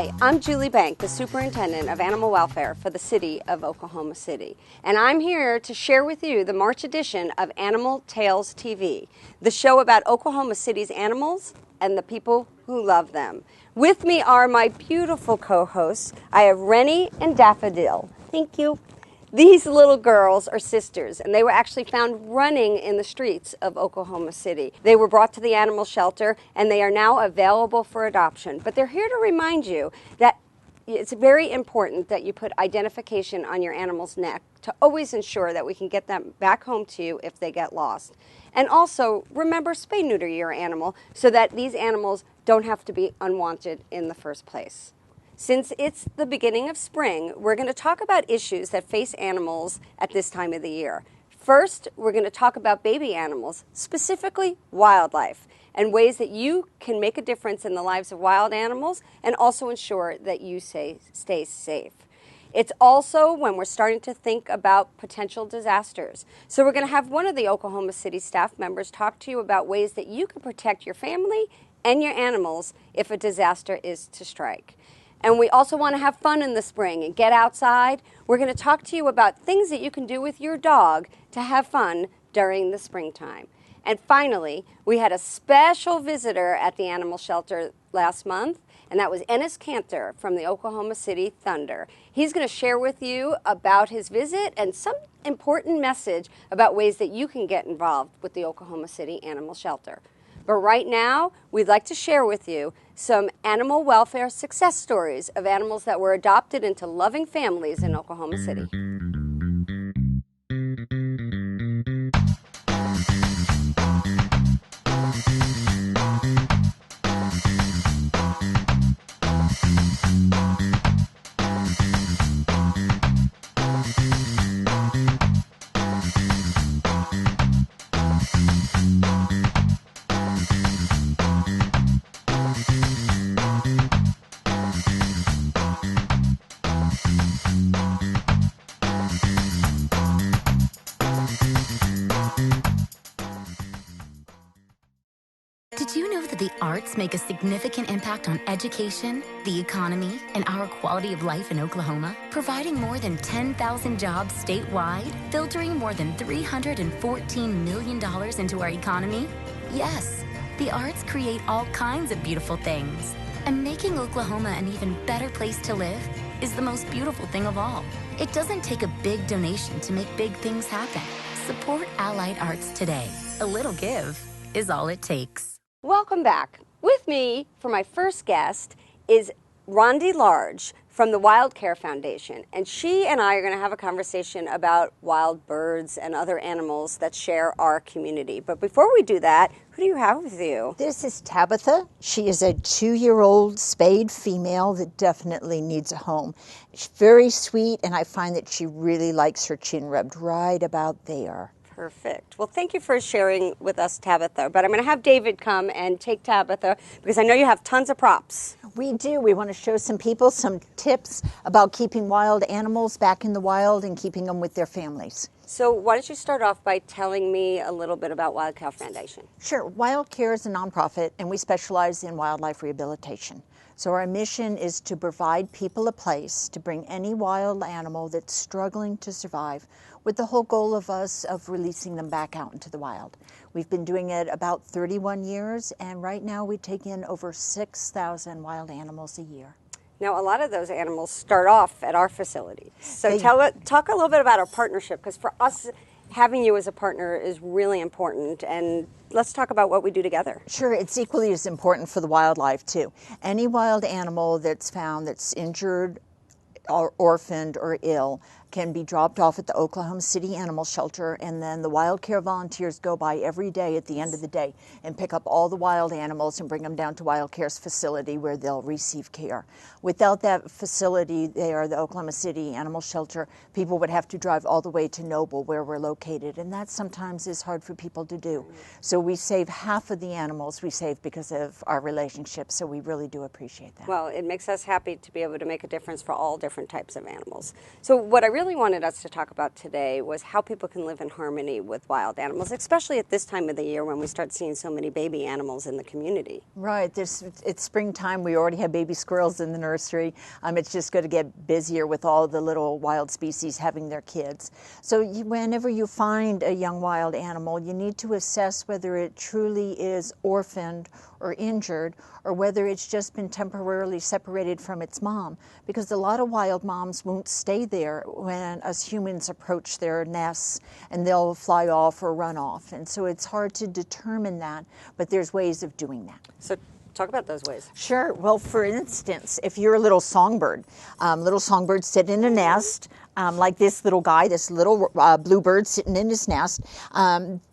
Hi, I'm Julie Bank, the Superintendent of Animal Welfare for the City of Oklahoma City. And I'm here to share with you the March edition of Animal Tales TV, the show about Oklahoma City's animals and the people who love them. With me are my beautiful co-hosts. I have Rennie and Daffodil. Thank you. These little girls are sisters, and they were actually found running in the streets of Oklahoma City. They were brought to the animal shelter, and they are now available for adoption. But they're here to remind you that it's very important that you put identification on your animal's neck to always ensure that we can get them back home to you if they get lost. And also, remember, spay neuter your animal so that these animals don't have to be unwanted in the first place. Since it's the beginning of spring, we're going to talk about issues that face animals at this time of the year. First, we're going to talk about baby animals, specifically wildlife, and ways that you can make a difference in the lives of wild animals and also ensure that you stay safe. It's also when we're starting to think about potential disasters. So we're going to have one of the Oklahoma City staff members talk to you about ways that you can protect your family and your animals if a disaster is to strike. And we also want to have fun in the spring and get outside. We're going to talk to you about things that you can do with your dog to have fun during the springtime. And finally, we had a special visitor at the animal shelter last month, and that was Ennis Cantor from the Oklahoma City Thunder. He's going to share with you about his visit and some important message about ways that you can get involved with the Oklahoma City Animal Shelter. But right now, we'd like to share with you some animal welfare success stories of animals that were adopted into loving families in Oklahoma City. Did you know that the arts make a significant impact on education, the economy, and our quality of life in Oklahoma? Providing more than 10,000 jobs statewide, filtering more than $314 million into our economy? Yes, the arts create all kinds of beautiful things. And making Oklahoma an even better place to live is the most beautiful thing of all. It doesn't take a big donation to make big things happen. Support Allied Arts today. A little give is all it takes. Welcome back. With me for my first guest is Rhonda Large from the Wild Care Foundation, and she and I are going to have a conversation about wild birds and other animals that share our community. But before we do that, who do you have with you? This is Tabitha. She is a 2-year-old spayed female that definitely needs a home. She's very sweet, and I find that she really likes her chin rubbed right about there. Perfect. Well, thank you for sharing with us, Tabitha. But I'm going to have David come and take Tabitha because I know you have tons of props. We do. We want to show some people some tips about keeping wild animals back in the wild and keeping them with their families. So why don't you start off by telling me a little bit about Wild Care Foundation? Sure. Wild Care is a nonprofit, and we specialize in wildlife rehabilitation. So our mission is to provide people a place to bring any wild animal that's struggling to survive, with the whole goal of us of releasing them back out into the wild. We've been doing it about 31 years, and right now we take in over 6,000 wild animals a year. Now, a lot of those animals start off at our facility. So talk a little bit about our partnership, because for us, having you as a partner is really important, and let's talk about what we do together. Sure, it's equally as important for the wildlife, too. Any wild animal that's found that's injured or orphaned or ill can be dropped off at the Oklahoma City Animal Shelter, and then the Wild Care volunteers go by every day at the end of the day and pick up all the wild animals and bring them down to Wild Care's facility where they'll receive care. Without that facility there, the Oklahoma City Animal Shelter, people would have to drive all the way to Noble where we're located, and that sometimes is hard for people to do. So we save half of the animals we save because of our relationship, so we really do appreciate that. Well, it makes us happy to be able to make a difference for all different types of animals. So what I really really wanted us to talk about today was how people can live in harmony with wild animals, especially at this time of the year when we start seeing so many baby animals in the community. Right. It's springtime. We already have baby squirrels in the nursery. It's just going to get busier with all the little wild species having their kids. So whenever you find a young wild animal, you need to assess whether it truly is orphaned or injured, or whether it's just been temporarily separated from its mom. Because a lot of wild moms won't stay there when us humans approach their nests, and they'll fly off or run off. And so it's hard to determine that, but there's ways of doing that. So talk about those ways. Sure. Well, for instance, if you're a little songbird sit in a nest, like this little guy, this little bluebird sitting in his nest.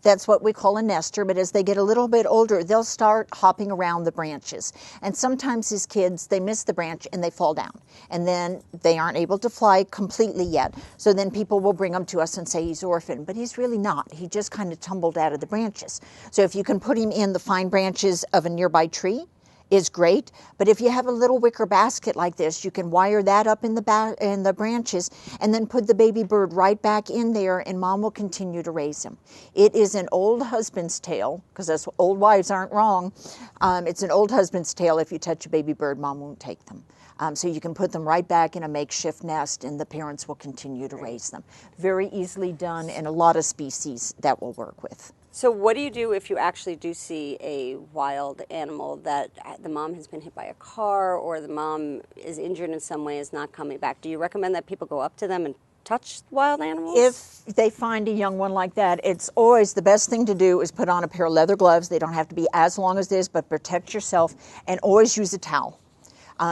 That's what we call a nester, but as they get a little bit older, they'll start hopping around the branches. And sometimes his kids, they miss the branch and they fall down. And then they aren't able to fly completely yet. So then people will bring him to us and say he's orphaned, but he's really not. He just kind of tumbled out of the branches. So if you can put him in the fine branches of a nearby tree, is great, but if you have a little wicker basket like this, you can wire that up in the branches and then put the baby bird right back in there, and mom will continue to raise him. It is an old husband's tale, because us old wives aren't wrong. It's an old husband's tale. If you touch a baby bird, mom won't take them. So you can put them right back in a makeshift nest, and the parents will continue to raise them. Very easily done, and a lot of species that will work with. So what do you do if you actually do see a wild animal that the mom has been hit by a car, or the mom is injured in some way, is not coming back? Do you recommend that people go up to them and touch wild animals? If they find a young one like that, it's always the best thing to do is put on a pair of leather gloves. They don't have to be as long as this, but protect yourself, and always use a towel.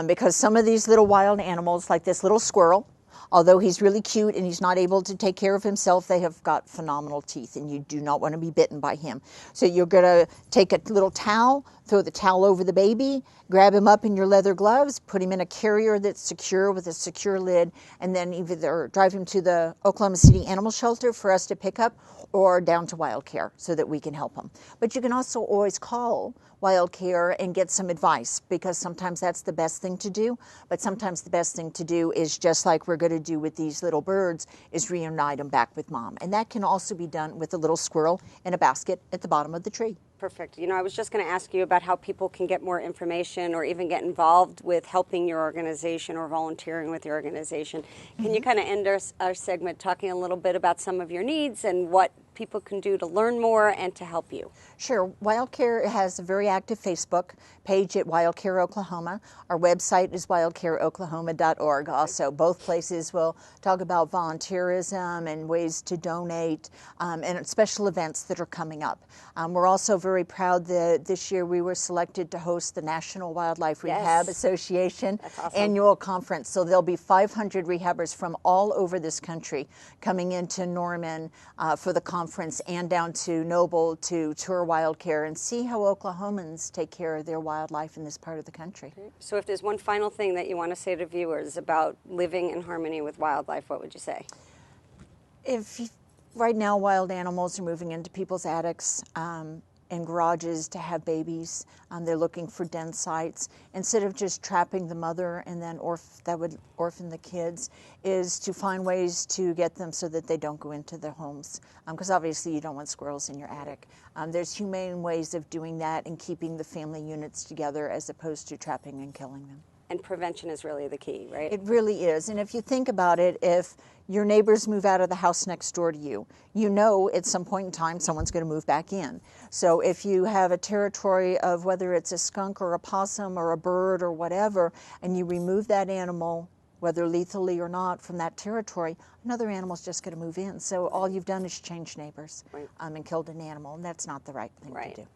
Because some of these little wild animals, like this little squirrel, although he's really cute and he's not able to take care of himself, they have got phenomenal teeth, and you do not want to be bitten by him. So you're going to take a little towel, throw the towel over the baby, grab him up in your leather gloves, put him in a carrier that's secure with a secure lid, and then either drive him to the Oklahoma City Animal Shelter for us to pick up, or down to Wild Care so that we can help him. But you can also always call Wild Care and get some advice, because sometimes that's the best thing to do, but sometimes the best thing to do is, just like we're going to do with these little birds, is reunite them back with mom. And that can also be done with a little squirrel in a basket at the bottom of the tree. Perfect. You know, I was just going to ask you about how people can get more information or even get involved with helping your organization or volunteering with your organization. Can you kind of end our segment talking a little bit about some of your needs and what people can do to learn more and to help you? Sure. Wild Care has a very active Facebook page at Wild Care Oklahoma. Our website is wildcareoklahoma.org. Also, both places will talk about volunteerism and ways to donate, and special events that are coming up. We're also very proud that this year we were selected to host the National Wildlife Rehab Association annual conference. So there'll be 500 rehabbers from all over this country coming into Norman for the conference, and down to Noble to tour Wild Care and see how Oklahomans take care of their wildlife in this part of the country. So if there's one final thing that you want to say to viewers about living in harmony with wildlife, what would you say? Right now, wild animals are moving into people's attics and garages to have babies. They're looking for den sites. Instead of just trapping the mother and then that would orphan the kids, is to find ways to get them so that they don't go into their homes. Because obviously you don't want squirrels in your attic. There's humane ways of doing that and keeping the family units together, as opposed to trapping and killing them. And prevention is really the key, right? It really is. And if you think about it, if your neighbors move out of the house next door to you, you know at some point in time someone's going to move back in. So if you have a territory of whether it's a skunk or a possum or a bird or whatever, and you remove that animal, whether lethally or not, from that territory, another animal's just going to move in. So all you've done is change neighbors and killed an animal, and that's not the right thing to do.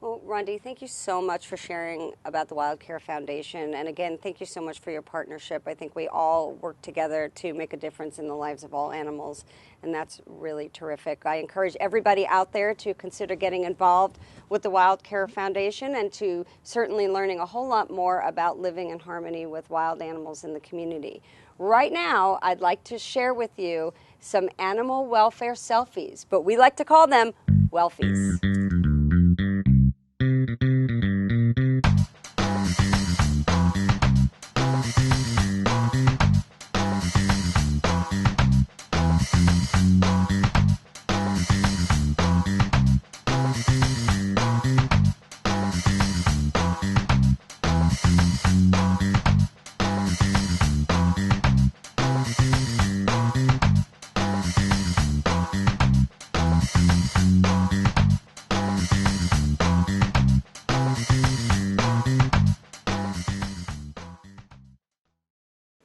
Well, Rondi, thank you so much for sharing about the Wild Care Foundation. And again, thank you so much for your partnership. I think we all work together to make a difference in the lives of all animals, and that's really terrific. I encourage everybody out there to consider getting involved with the Wild Care Foundation, and to certainly learning a whole lot more about living in harmony with wild animals in the community. Right now, I'd like to share with you some animal welfare selfies, but we like to call them Welfies.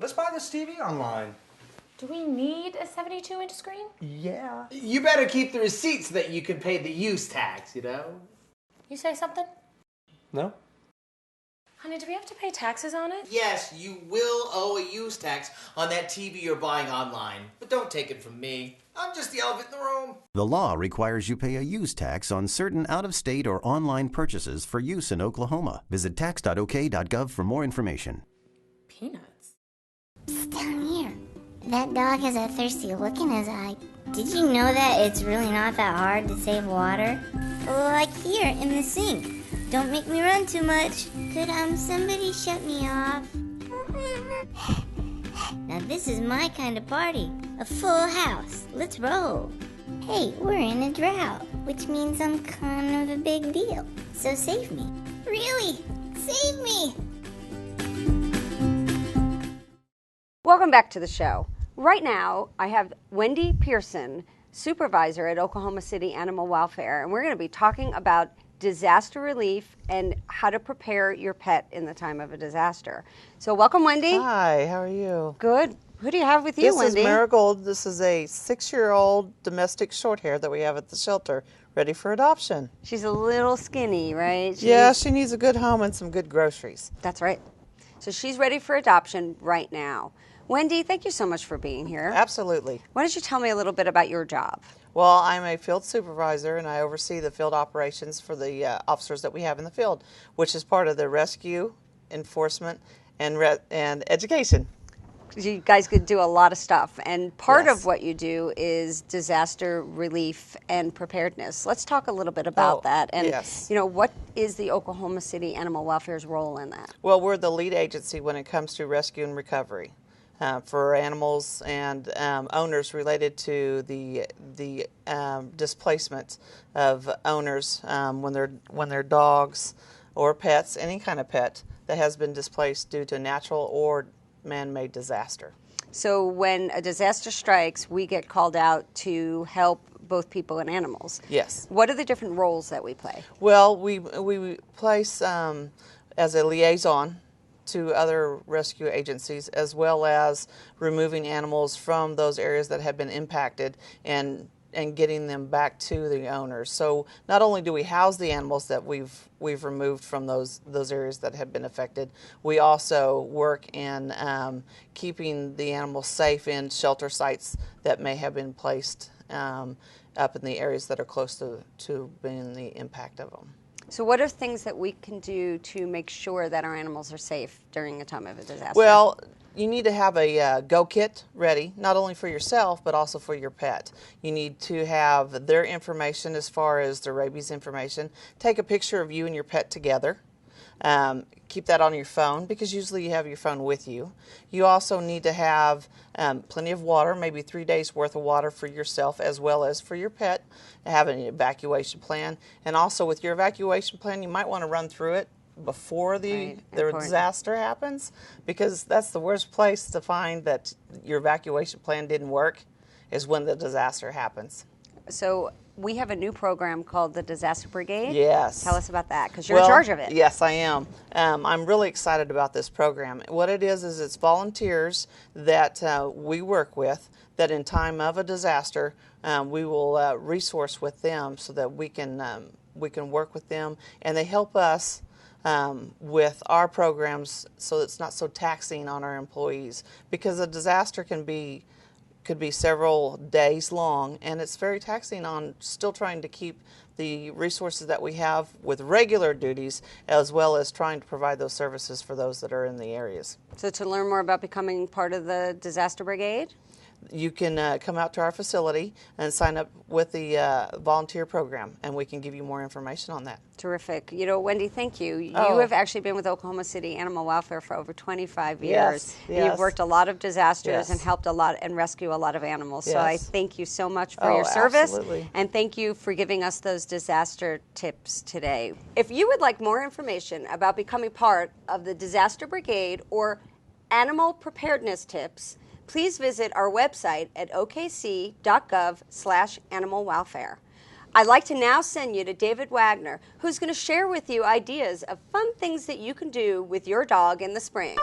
Let's buy this TV online. Do we need a 72-inch screen? Yeah. You better keep the receipts so that you can pay the use tax, you know? You say something? No? Honey, do we have to pay taxes on it? Yes, you will owe a use tax on that TV you're buying online. But don't take it from me. I'm just the elephant in the room. The law requires you pay a use tax on certain out-of-state or online purchases for use in Oklahoma. Visit tax.ok.gov for more information. Peanuts. Psst, down here. That dog has a thirsty look in his eye. Did you know that it's really not that hard to save water? Like here in the sink. Don't make me run too much. Could somebody shut me off? Now this is my kind of party. A full house. Let's roll. Hey, we're in a drought, which means I'm kind of a big deal. So save me. Really? Save me! Welcome back to the show. Right now, I have Wendy Pearson, supervisor at Oklahoma City Animal Welfare, and we're going to be talking about disaster relief and how to prepare your pet in the time of a disaster. So welcome, Wendy. Hi, how are you? Good. Who do you have with you, This Wendy? is Marigold. This is a 6-year-old domestic short hair that we have at the shelter, ready for adoption. She's a little skinny, right? Yeah, she needs a good home and some good groceries. That's right. So she's ready for adoption right now. Wendy, thank you so much for being here. Absolutely. Why don't you tell me a little bit about your job? Well, I'm a field supervisor, and I oversee the field operations for the officers that we have in the field, which is part of the rescue, enforcement, and education. You guys could do a lot of stuff, and part Yes. of what you do is disaster relief and preparedness. Let's talk a little bit about that. And yes. you know, what is the Oklahoma City Animal Welfare's role in that? Well, we're the lead agency when it comes to rescue and recovery for animals and owners related to the displacement of owners when they're dogs or pets, any kind of pet that has been displaced due to natural or man-made disaster. So when a disaster strikes, we get called out to help both people and animals. Yes. What are the different roles that we play? Well, we place as a liaison to other rescue agencies, as well as removing animals from those areas that have been impacted and getting them back to the owners. So not only do we house the animals that we've removed from those areas that have been affected, we also work in keeping the animals safe in shelter sites that may have been placed up in the areas that are close to being the impact of them. So what are things that we can do to make sure that our animals are safe during a time of a disaster? Well, you need to have a go kit ready, not only for yourself, but also for your pet. You need to have their information as far as the rabies information. Take a picture of you and your pet together. Keep that on your phone, because usually you have your phone with you. You also need to have plenty of water, maybe 3 days worth of water for yourself as well as for your pet. Have an evacuation plan. And also with your evacuation plan, you might want to run through it before the disaster happens, because that's the worst place to find that your evacuation plan didn't work, is when the disaster happens. So we have a new program called the Disaster Brigade. Yes. Tell us about that, because you're in charge of it. Yes, I am. I'm really excited about this program. What it is it's volunteers that we work with, that in time of a disaster, we will resource with them so that we can work with them, and they help us with our programs so it's not so taxing on our employees, because a disaster could be several days long, and it's very taxing on still trying to keep the resources that we have with regular duties, as well as trying to provide those services for those that are in the areas. So to learn more about becoming part of the Disaster Brigade? You can come out to our facility and sign up with the volunteer program, and we can give you more information on that. Terrific. You know, Wendy, thank you. You Oh. have actually been with Oklahoma City Animal Welfare for over 25 years. Yes, And yes. you've worked a lot of disasters Yes. and helped a lot and rescue a lot of animals. So I Yes. thank you so much for Oh, your service. absolutely. And thank you for giving us those disaster tips today. If you would like more information about becoming part of the Disaster Brigade or animal preparedness tips, please visit our website at okc.gov/animal welfare. I'd like to now send you to David Wagner, who's going to share with you ideas of fun things that you can do with your dog in the spring.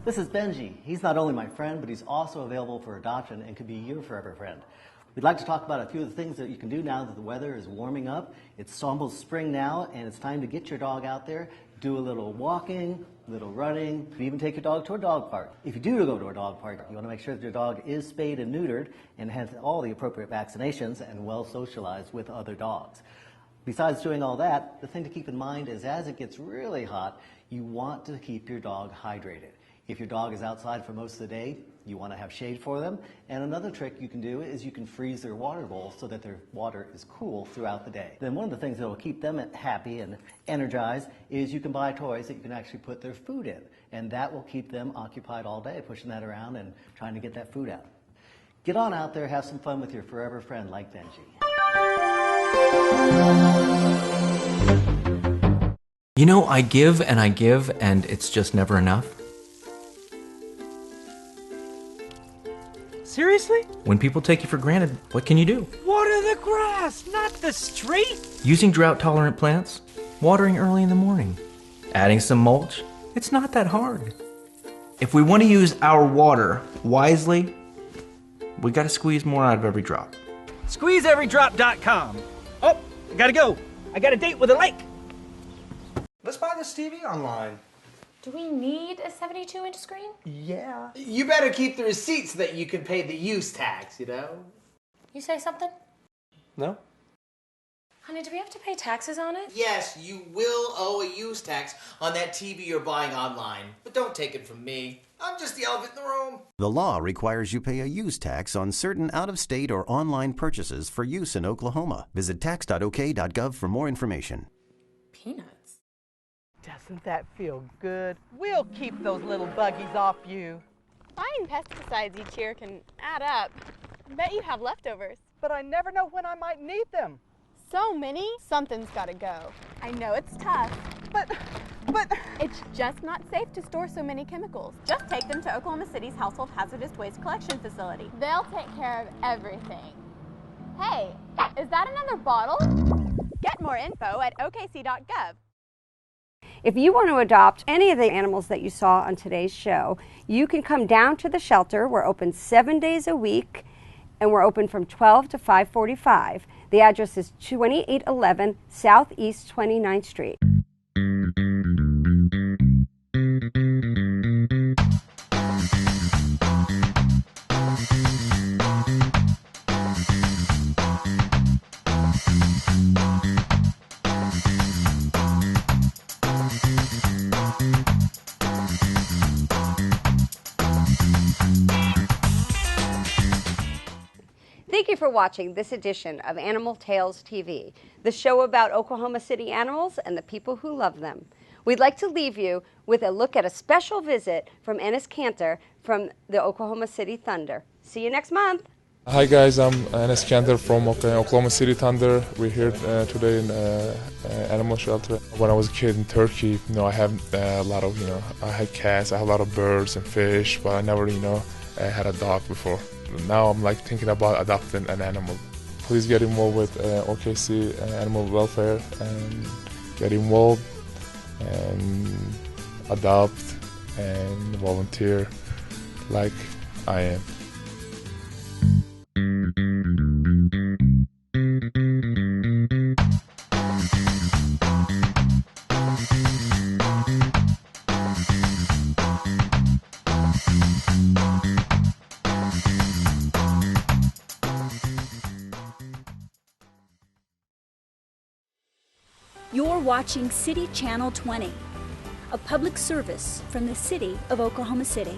This is Benji. He's not only my friend, but he's also available for adoption and could be your forever friend. We'd like to talk about a few of the things that you can do now that the weather is warming up. It's almost spring now, and it's time to get your dog out there, do a little walking, a little running, you can even take your dog to a dog park. If you do go to a dog park, you want to make sure that your dog is spayed and neutered and has all the appropriate vaccinations and well socialized with other dogs. Besides doing all that, the thing to keep in mind is as it gets really hot, you want to keep your dog hydrated. If your dog is outside for most of the day, you want to have shade for them. And another trick you can do is you can freeze their water bowl so that their water is cool throughout the day. Then one of the things that will keep them happy and energized is you can buy toys that you can actually put their food in. And that will keep them occupied all day, pushing that around and trying to get that food out. Get on out there, have some fun with your forever friend like Benji. You know, I give, and it's just never enough. Seriously? When people take you for granted, what can you do? Water the grass, not the street! Using drought-tolerant plants, watering early in the morning, adding some mulch, it's not that hard. If we want to use our water wisely, we gotta squeeze more out of every drop. SqueezeEveryDrop.com. Oh, I gotta go. I got a date with a lake. Let's buy this TV online. Do we need a 72-inch screen? Yeah. You better keep the receipts so that you can pay the use tax, you know? You say something? No? Honey, do we have to pay taxes on it? Yes, you will owe a use tax on that TV you're buying online. But don't take it from me. I'm just the elephant in the room. The law requires you pay a use tax on certain out-of-state or online purchases for use in Oklahoma. Visit tax.ok.gov for more information. Peanuts. Doesn't that feel good? We'll keep those little buggies off you. Buying pesticides each year can add up. I bet you have leftovers. But I never know when I might need them. So many, something's gotta go. I know it's tough, but it's just not safe to store so many chemicals. Just take them to Oklahoma City's Household Hazardous Waste Collection Facility. They'll take care of everything. Hey, is that another bottle? Get more info at okc.gov. If you want to adopt any of the animals that you saw on today's show, you can come down to the shelter. We're open 7 days a week, and we're open from 12 to 5:45. The address is 2811 Southeast 29th Street. Thank you for watching this edition of Animal Tales TV, the show about Oklahoma City animals and the people who love them. We'd like to leave you with a look at a special visit from Ennis Cantor from the Oklahoma City Thunder. See you next month. Hi guys, I'm Ennis Cantor from Oklahoma City Thunder. We're here today in animal shelter. When I was a kid in Turkey, I have a lot of, I had cats, I had a lot of birds and fish, but I never, I had a dog before. Now I'm thinking about adopting an animal. Please get involved with OKC Animal Welfare and get involved and adopt and volunteer like I am. You're watching City Channel 20, a public service from the City of Oklahoma City.